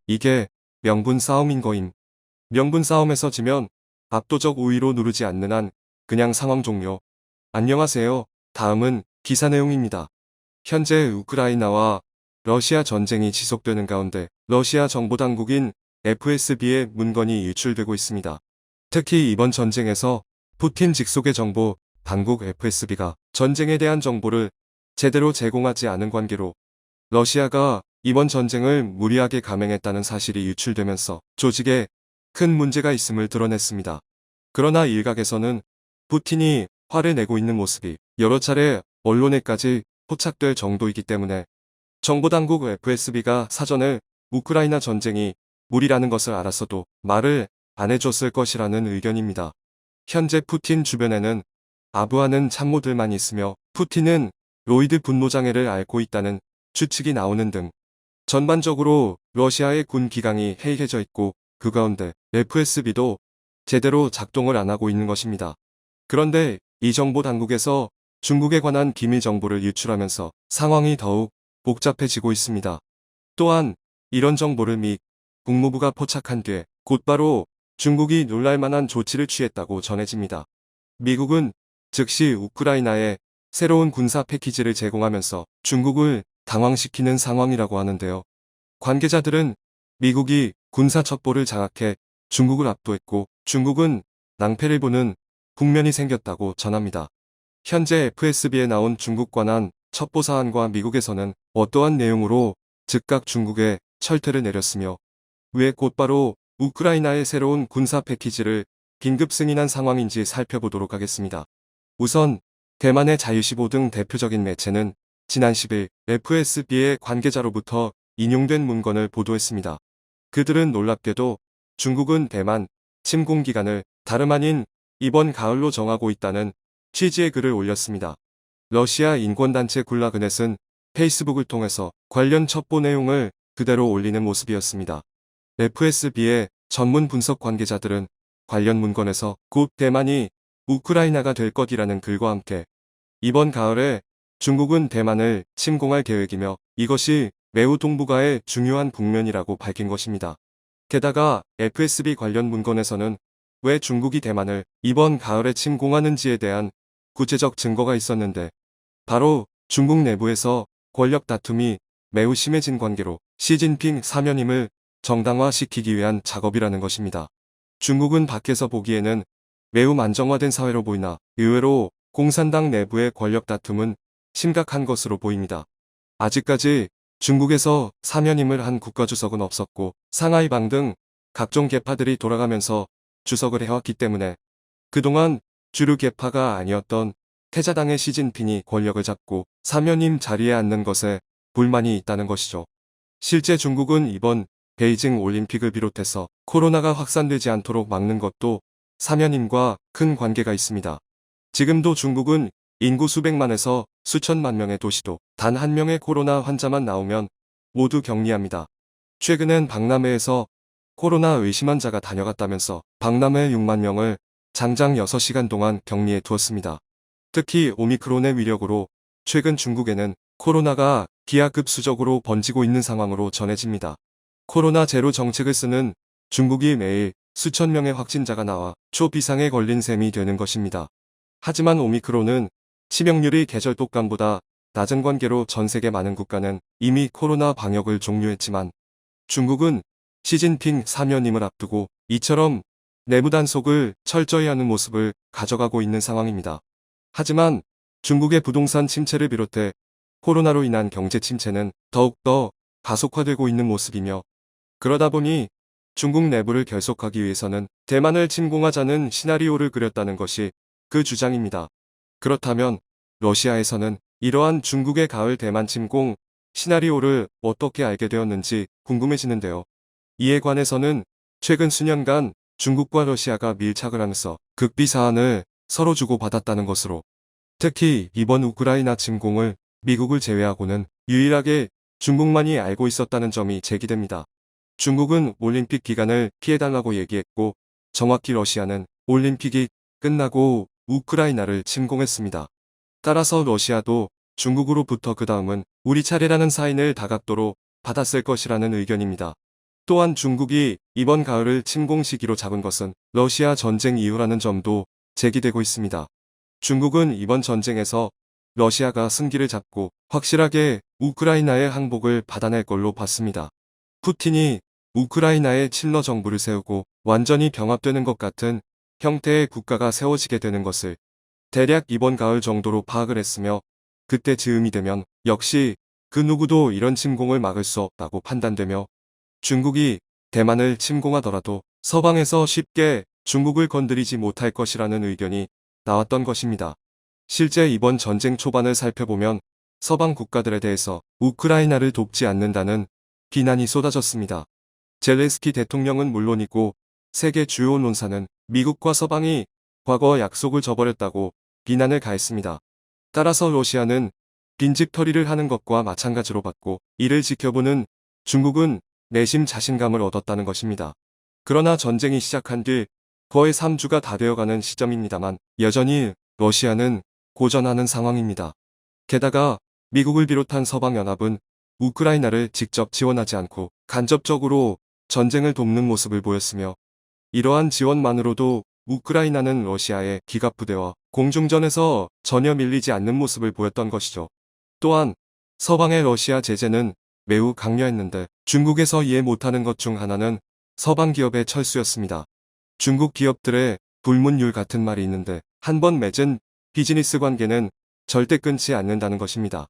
이게 명분 싸움인 거임. 명분 싸움에서 지면 압도적 우위로 누르지 않는 한 그냥 상황 종료. 안녕하세요. 다음은 기사 내용입니다. 현재 우크라이나와 러시아 전쟁이 지속되는 가운데 러시아 정보당국인 FSB의 문건이 유출되고 있습니다. 특히 이번 전쟁에서 푸틴 직속의 정보 당국 FSB가 전쟁에 대한 정보를 제대로 제공하지 않은 관계로 러시아가 이번 전쟁을 무리하게 감행했다는 사실이 유출되면서 조직에 큰 문제가 있음을 드러냈습니다. 그러나 일각에서는 푸틴이 화를 내고 있는 모습이 여러 차례 언론에까지 포착될 정도이기 때문에 정보당국 FSB가 사전에 우크라이나 전쟁이 무리라는 것을 알았어도 말을 안 해줬을 것이라는 의견입니다. 현재 푸틴 주변에는 아부하는 참모들만 있으며 푸틴은 로이드 분노장애를 앓고 있다는 추측이 나오는 등 전반적으로 러시아의 군 기강이 해이해져 있고 그 가운데 FSB도 제대로 작동을 안 하고 있는 것입니다. 그런데 이 정보 당국에서 중국에 관한 기밀 정보를 유출하면서 상황이 더욱 복잡해지고 있습니다. 또한 이런 정보를 미 국무부가 포착한 뒤에 곧바로 중국이 놀랄만한 조치를 취했다고 전해집니다. 미국은 즉시 우크라이나에 새로운 군사 패키지를 제공하면서 중국을 당황시키는 상황이라고 하는데요. 관계자들은 미국이 군사 첩보를 장악해 중국을 압도했고 중국은 낭패를 보는 국면이 생겼다고 전합니다. 현재 FSB에 나온 중국 관한 첩보 사안과 미국에서는 어떠한 내용으로 즉각 중국에 철퇴를 내렸으며 왜 곧바로 우크라이나의 새로운 군사 패키지를 긴급 승인한 상황인지 살펴보도록 하겠습니다. 우선 대만의 자유시보 등 대표적인 매체는 지난 10일 FSB의 관계자로부터 인용된 문건을 보도했습니다. 그들은 놀랍게도 중국은 대만 침공 기간을 다름 아닌 이번 가을로 정하고 있다는 취지의 글을 올렸습니다. 러시아 인권단체 굴라그넷은 페이스북을 통해서 관련 첩보 내용을 그대로 올리는 모습이었습니다. FSB의 전문 분석 관계자들은 관련 문건에서 곧 대만이 우크라이나가 될 것이라는 글과 함께 이번 가을에 중국은 대만을 침공할 계획이며 이것이 매우 동북아의 중요한 국면이라고 밝힌 것입니다. 게다가 FSB 관련 문건에서는 왜 중국이 대만을 이번 가을에 침공하는지에 대한 구체적 증거가 있었는데 바로 중국 내부에서 권력 다툼이 매우 심해진 관계로 시진핑 사면임을 정당화시키기 위한 작업이라는 것입니다. 중국은 밖에서 보기에는 매우 만정화된 사회로 보이나 의외로 공산당 내부의 권력 다툼은 심각한 것으로 보입니다. 아직까지 중국에서 사면임을 한 국가주석은 없었고 상하이방 등 각종 계파들이 돌아가면서 주석을 해왔기 때문에 그동안 주류 계파가 아니었던 태자당의 시진핑이 권력을 잡고 사면임 자리에 앉는 것에 불만이 있다는 것이죠. 실제 중국은 이번 베이징 올림픽을 비롯해서 코로나가 확산되지 않도록 막는 것도 사면임과 큰 관계가 있습니다. 지금도 중국은 인구 수백만에서 수천만 명의 도시도 단 한 명의 코로나 환자만 나오면 모두 격리합니다. 최근엔 박람회에서 코로나 의심 환자가 다녀갔다면서 박람회 6만 명을 장장 6시간 동안 격리해 두었습니다. 특히 오미크론의 위력으로 최근 중국에는 코로나가 기하급수적으로 번지고 있는 상황으로 전해집니다. 코로나 제로 정책을 쓰는 중국이 매일 수천 명의 확진자가 나와 초비상에 걸린 셈이 되는 것입니다. 하지만 오미크론은 치명률이 계절 독감보다 낮은 관계로 전 세계 많은 국가는 이미 코로나 방역을 종료했지만 중국은 시진핑 사면임을 앞두고 이처럼 내부 단속을 철저히 하는 모습을 가져가고 있는 상황입니다. 하지만 중국의 부동산 침체를 비롯해 코로나로 인한 경제 침체는 더욱더 가속화되고 있는 모습이며 그러다 보니 중국 내부를 결속하기 위해서는 대만을 침공하자는 시나리오를 그렸다는 것이 그 주장입니다. 그렇다면 러시아에서는 이러한 중국의 가을 대만 침공 시나리오를 어떻게 알게 되었는지 궁금해지는데요. 이에 관해서는 최근 수년간 중국과 러시아가 밀착을 하면서 극비 사안을 서로 주고받았다는 것으로 특히 이번 우크라이나 침공을 미국을 제외하고는 유일하게 중국만이 알고 있었다는 점이 제기됩니다. 중국은 올림픽 기간을 피해달라고 얘기했고 정확히 러시아는 올림픽이 끝나고 우크라이나를 침공했습니다. 따라서 러시아도 중국으로부터 그 다음은 우리 차례라는 사인을 다각도로 받았을 것이라는 의견입니다. 또한 중국이 이번 가을을 침공 시기로 잡은 것은 러시아 전쟁 이후라는 점도 제기되고 있습니다. 중국은 이번 전쟁에서 러시아가 승기를 잡고 확실하게 우크라이나의 항복을 받아낼 걸로 봤습니다. 푸틴이 우크라이나에 친러 정부를 세우고 완전히 병합되는 것 같은 형태의 국가가 세워지게 되는 것을 대략 이번 가을 정도로 파악을 했으며, 그때 즈음이 되면 역시 그 누구도 이런 침공을 막을 수 없다고 판단되며 중국이 대만을 침공하더라도 서방에서 쉽게 중국을 건드리지 못할 것이라는 의견이 나왔던 것입니다. 실제 이번 전쟁 초반을 살펴보면 서방 국가들에 대해서 우크라이나를 돕지 않는다는 비난이 쏟아졌습니다. 젤렌스키 대통령은 물론이고 세계 주요 논사는 미국과 서방이 과거 약속을 저버렸다고 비난을 가했습니다. 따라서 러시아는 빈집털이를 하는 것과 마찬가지로 봤고, 이를 지켜보는 중국은 내심 자신감을 얻었다는 것입니다. 그러나 전쟁이 시작한 뒤 거의 3주가 다 되어가는 시점입니다만 여전히 러시아는 고전하는 상황입니다. 게다가 미국을 비롯한 서방연합은 우크라이나를 직접 지원하지 않고 간접적으로 전쟁을 돕는 모습을 보였으며, 이러한 지원만으로도 우크라이나는 러시아의 기갑부대와 공중전에서 전혀 밀리지 않는 모습을 보였던 것이죠. 또한 서방의 러시아 제재는 매우 강요했는데 중국에서 이해 못하는 것 중 하나는 서방 기업의 철수였습니다. 중국 기업들의 불문율 같은 말이 있는데 한 번 맺은 비즈니스 관계는 절대 끊지 않는다는 것입니다.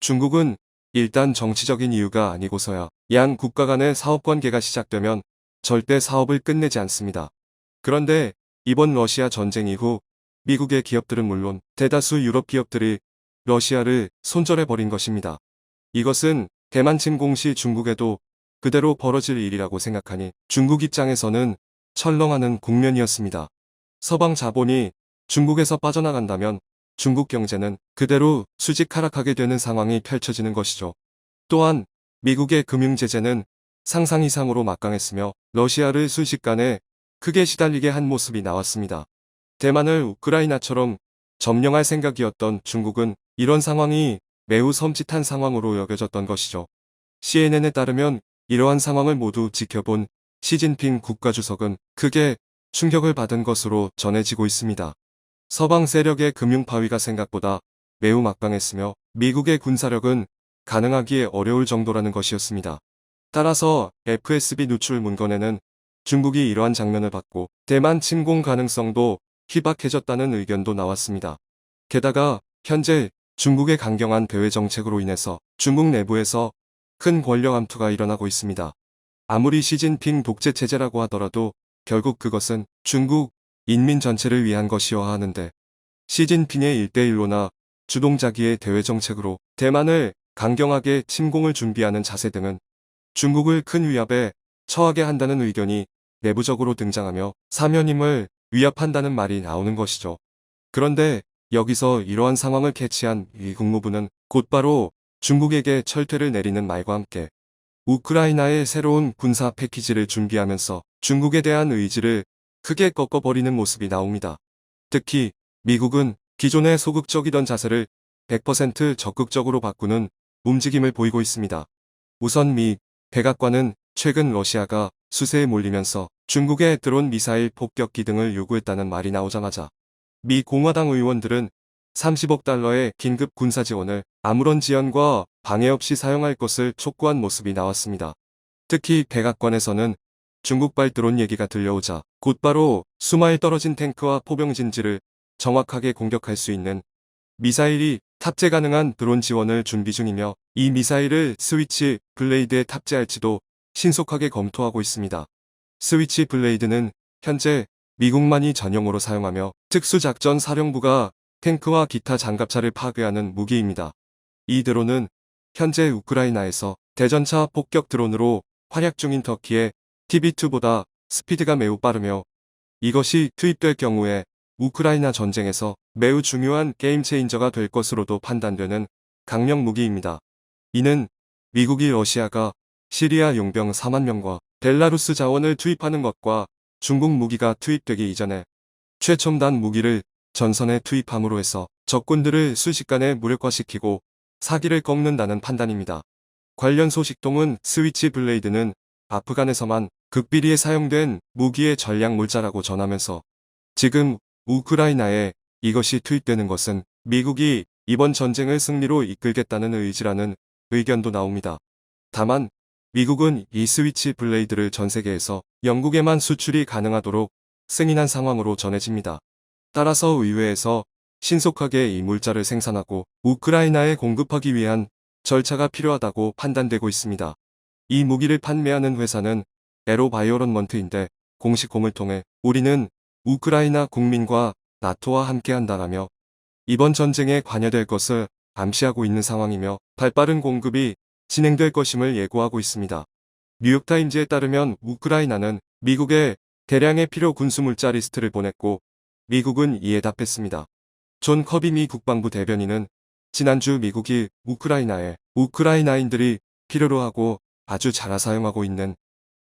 중국은 일단 정치적인 이유가 아니고서야 양 국가 간의 사업 관계가 시작되면 절대 사업을 끝내지 않습니다. 그런데 이번 러시아 전쟁 이후 미국의 기업들은 물론 대다수 유럽 기업들이 러시아를 손절해버린 것입니다. 이것은 대만 침공 시 중국에도 그대로 벌어질 일이라고 생각하니 중국 입장에서는 철렁하는 국면이었습니다. 서방 자본이 중국에서 빠져나간다면 중국 경제는 그대로 수직 하락하게 되는 상황이 펼쳐지는 것이죠. 또한 미국의 금융제재는 상상 이상으로 막강했으며 러시아를 순식간에 크게 시달리게 한 모습이 나왔습니다. 대만을 우크라이나처럼 점령할 생각이었던 중국은 이런 상황이 매우 섬찟한 상황으로 여겨졌던 것이죠. CNN에 따르면 이러한 상황을 모두 지켜본 시진핑 국가주석은 크게 충격을 받은 것으로 전해지고 있습니다. 서방 세력의 금융 파위가 생각보다 매우 막강했으며 미국의 군사력은 가능하기에 어려울 정도라는 것이었습니다. 따라서 FSB 누출 문건에는 중국이 이러한 장면을 받고 대만 침공 가능성도 희박해졌다는 의견도 나왔습니다. 게다가 현재 중국의 강경한 대외 정책으로 인해서 중국 내부에서 큰 권력 암투가 일어나고 있습니다. 아무리 시진핑 독재 체제라고 하더라도 결국 그것은 중국 인민 전체를 위한 것이어야 하는데, 시진핑의 1대1로나 주동자기의 대외 정책으로 대만을 강경하게 침공을 준비하는 자세 등은 중국을 큰 위협에 처하게 한다는 의견이 내부적으로 등장하며 사면임을 위협한다는 말이 나오는 것이죠. 그런데 여기서 이러한 상황을 캐치한 미 국무부는 곧바로 중국에게 철퇴를 내리는 말과 함께 우크라이나의 새로운 군사 패키지를 준비하면서 중국에 대한 의지를 크게 꺾어버리는 모습이 나옵니다. 특히 미국은 기존의 소극적이던 자세를 100% 적극적으로 바꾸는 움직임을 보이고 있습니다. 우선 미 백악관은 최근 러시아가 수세에 몰리면서 중국에 드론 미사일 폭격기 등을 요구했다는 말이 나오자마자 미 공화당 의원들은 30억 달러의 긴급 군사 지원을 아무런 지연과 방해 없이 사용할 것을 촉구한 모습이 나왔습니다. 특히 백악관에서는 중국발 드론 얘기가 들려오자 곧바로 수마일 떨어진 탱크와 포병 진지를 정확하게 공격할 수 있는 미사일이 탑재 가능한 드론 지원을 준비 중이며, 이 미사일을 스위치 블레이드에 탑재할지도 신속하게 검토하고 있습니다. 스위치 블레이드는 현재 미국만이 전용으로 사용하며 특수작전 사령부가 탱크와 기타 장갑차를 파괴하는 무기입니다. 이 드론은 현재 우크라이나에서 대전차 폭격 드론으로 활약 중인 터키의 TB2보다 스피드가 매우 빠르며 이것이 투입될 경우에 우크라이나 전쟁에서 매우 중요한 게임 체인저가 될 것으로도 판단되는 강력 무기입니다. 이는 미국이 러시아가 시리아 용병 4만 명과 벨라루스 자원을 투입하는 것과 중국 무기가 투입되기 이전에 최첨단 무기를 전선에 투입함으로 해서 적군들을 순식간에 무력화시키고 사기를 꺾는다는 판단입니다. 관련 소식통은 스위치 블레이드는 아프간에서만 극비리에 사용된 무기의 전략 물자라고 전하면서 지금 우크라이나에 이것이 투입되는 것은 미국이 이번 전쟁을 승리로 이끌겠다는 의지라는 의견도 나옵니다. 다만 미국은 이 스위치 블레이드를 전 세계에서 영국에만 수출이 가능하도록 승인한 상황으로 전해집니다. 따라서 의회에서 신속하게 이 물자를 생산하고 우크라이나에 공급하기 위한 절차가 필요하다고 판단되고 있습니다. 이 무기를 판매하는 회사는 에로바이오런먼트인데 공식 공을 통해 우리는 우크라이나 국민과 나토와 함께한다라며 이번 전쟁에 관여될 것을 암시하고 있는 상황이며 발빠른 공급이 진행될 것임을 예고하고 있습니다. 뉴욕타임즈에 따르면 우크라이나는 미국에 대량의 필요 군수물자 리스트를 보냈고 미국은 이에 답했습니다. 존 커비 미 국방부 대변인은 지난주 미국이 우크라이나에 우크라이나인들이 필요로 하고 아주 잘 사용하고 있는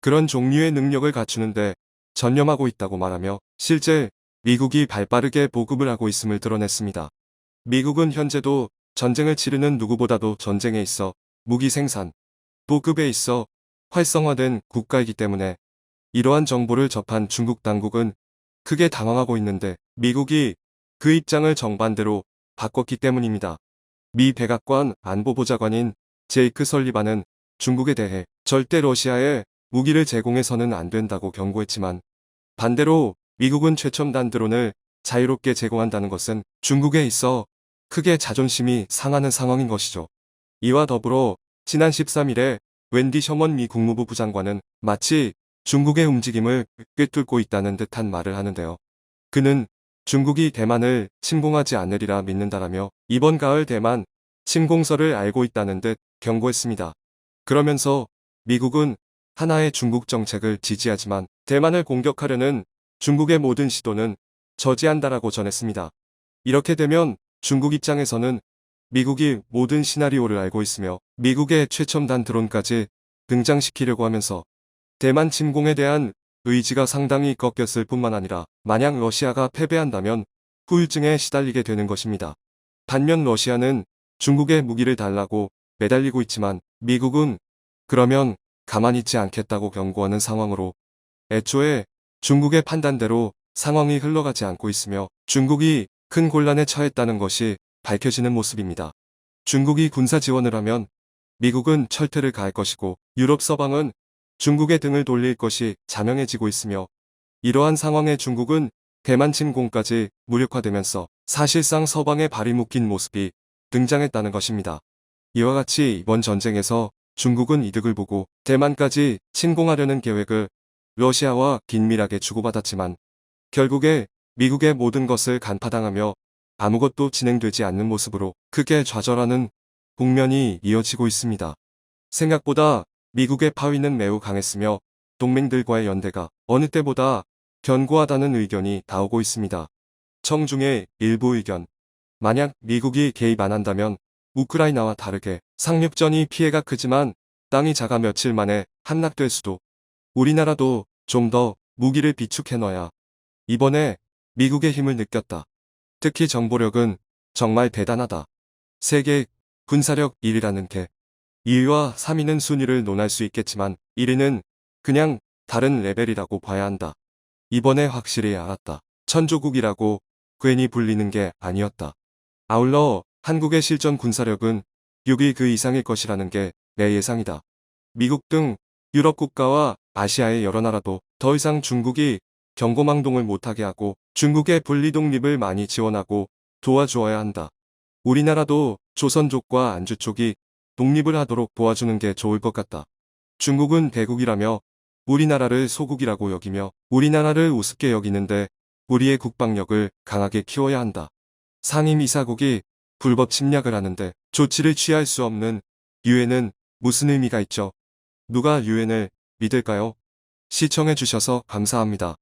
그런 종류의 능력을 갖추는데 전념하고 있다고 말하며 실제 미국이 발빠르게 보급을 하고 있음을 드러냈습니다. 미국은 현재도 전쟁을 치르는 누구보다도 전쟁에 있어 무기 생산, 보급에 있어 활성화된 국가이기 때문에 이러한 정보를 접한 중국 당국은 크게 당황하고 있는데 미국이 그 입장을 정반대로 바꿨기 때문입니다. 미 백악관 안보보좌관인 제이크 설리반은 중국에 대해 절대 러시아에 무기를 제공해서는 안 된다고 경고했지만 반대로 미국은 최첨단 드론을 자유롭게 제공한다는 것은 중국에 있어 크게 자존심이 상하는 상황인 것이죠. 이와 더불어 지난 13일에 웬디 셔먼 미 국무부 부장관은 마치 중국의 움직임을 꿰뚫고 있다는 듯한 말을 하는데요. 그는 중국이 대만을 침공하지 않으리라 믿는다라며 이번 가을 대만 침공설을 알고 있다는 듯 경고했습니다. 그러면서 미국은 하나의 중국 정책을 지지하지만 대만을 공격하려는 중국의 모든 시도는 저지한다라고 전했습니다. 이렇게 되면 중국 입장에서는 미국이 모든 시나리오를 알고 있으며 미국의 최첨단 드론까지 등장시키려고 하면서 대만 침공에 대한 의지가 상당히 꺾였을 뿐만 아니라 만약 러시아가 패배한다면 후유증에 시달리게 되는 것입니다. 반면 러시아는 중국의 무기를 달라고 매달리고 있지만 미국은 그러면 가만히 있지 않겠다고 경고하는 상황으로 애초에 중국의 판단대로 상황이 흘러가지 않고 있으며 중국이 큰 곤란에 처했다는 것이 밝혀지는 모습입니다. 중국이 군사 지원을 하면 미국은 철퇴를 가할 것이고 유럽 서방은 중국의 등을 돌릴 것이 자명해지고 있으며 이러한 상황에 중국은 대만 침공까지 무력화되면서 사실상 서방의 발이 묶인 모습이 등장했다는 것입니다. 이와 같이 이번 전쟁에서 중국은 이득을 보고 대만까지 침공하려는 계획을 러시아와 긴밀하게 주고받았지만 결국에 미국의 모든 것을 간파당하며 아무것도 진행되지 않는 모습으로 크게 좌절하는 국면이 이어지고 있습니다. 생각보다 미국의 파위는 매우 강했으며 동맹들과의 연대가 어느 때보다 견고하다는 의견이 나오고 있습니다. 청중의 일부 의견. 만약 미국이 개입 안 한다면 우크라이나와 다르게 상륙전이 피해가 크지만 땅이 작아 며칠 만에 함락될 수도. 우리나라도 좀 더 무기를 비축해 넣어야 이번에 미국의 힘을 느꼈다. 특히 정보력은 정말 대단하다. 세계 군사력 1위라는 게 2위와 3위는 순위를 논할 수 있겠지만 1위는 그냥 다른 레벨이라고 봐야 한다. 이번에 확실히 알았다. 천조국이라고 괜히 불리는 게 아니었다. 아울러 한국의 실전 군사력은 6위 그 이상일 것이라는 게 내 예상이다. 미국 등 유럽 국가와 아시아의 여러 나라도 더 이상 중국이 경고망동을 못하게 하고 중국의 분리독립을 많이 지원하고 도와주어야 한다. 우리나라도 조선족과 안주족이 독립을 하도록 도와주는 게 좋을 것 같다. 중국은 대국이라며 우리나라를 소국이라고 여기며 우리나라를 우습게 여기는데 우리의 국방력을 강하게 키워야 한다. 상임이사국이 불법 침략을 하는데 조치를 취할 수 없는 유엔은 무슨 의미가 있죠? 누가 유엔을 믿을까요? 시청해주셔서 감사합니다.